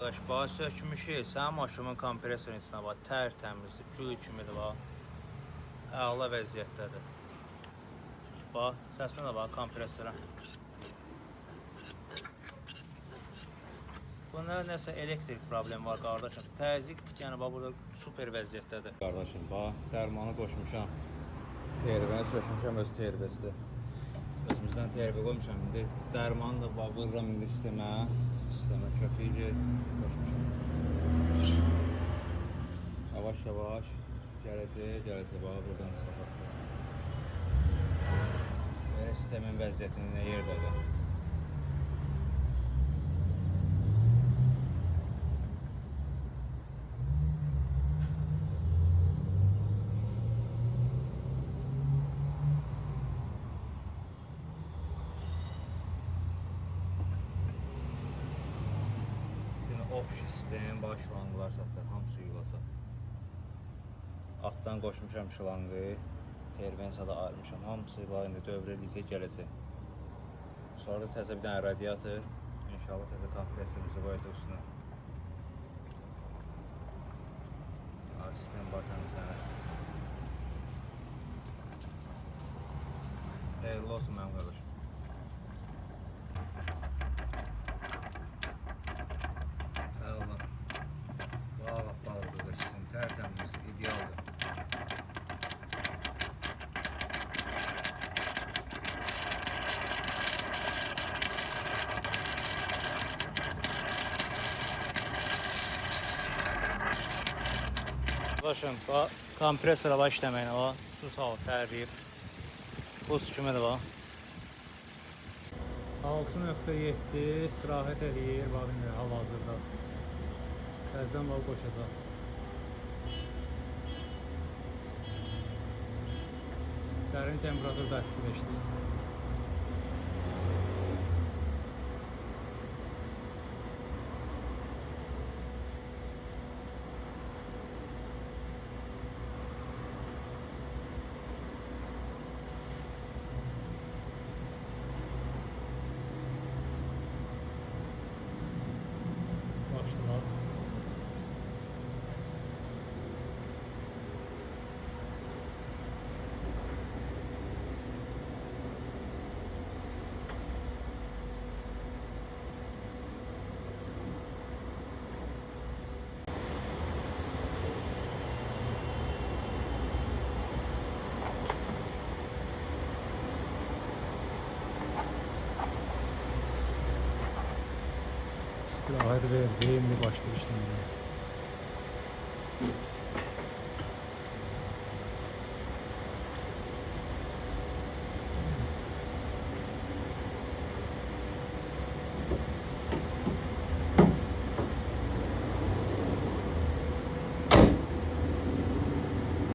Arkadaş, bax sökmüşük. Sənin maşının kompresorun içinə bax, tərtəmizdir, gül kimidir bax. Əla vəziyyətdədir. Bax, səsinə də bax kompresora. Bunda nəsə elektrik problemi var qardaşım. Təzyiq, yəni bax burada super vəziyyətdədir. Qardaşım, bax, dərmanı qoşmuşam. TRV-ni sökmüşəm öz TRV-sidir. Özümüzdən TRV qoymuşam. İndi dərmanı da bax, vururam indi sistemə. Sistemə köpüyü qoşmuşam. Yavaş-yavaş gələcək, bax, buradan çıxacaq. Və sistemin vəziyyətini nə yerdədir? Option sistem, baş şlanqlar satır, hamısı yuyulacaq. Altdan qoşmuşam şlanqı, TRV-ni sada ayırmışam, hamısı indi dövr eləyəcək, gələcək. Sonra da təzə bir dənə radiator, inşallah təzə kompresorumuzu qoyacaq üstünə. Sistem var təmizlənir. Xeyirli olsun mənim qardaşım. Tertemiz, idealdir. Arkadaşım, kompresora baş işləməyinə bax, su salıb, tərləyib. Buz kimidir bax. 6.7 istirahət eləyir, bax, hal-hazırda. Təzdən bax, qoşacaq. Sərin temperatur dəstəkləşdi. Başlayaq. İstirahət verdim, başqa işləməyəm.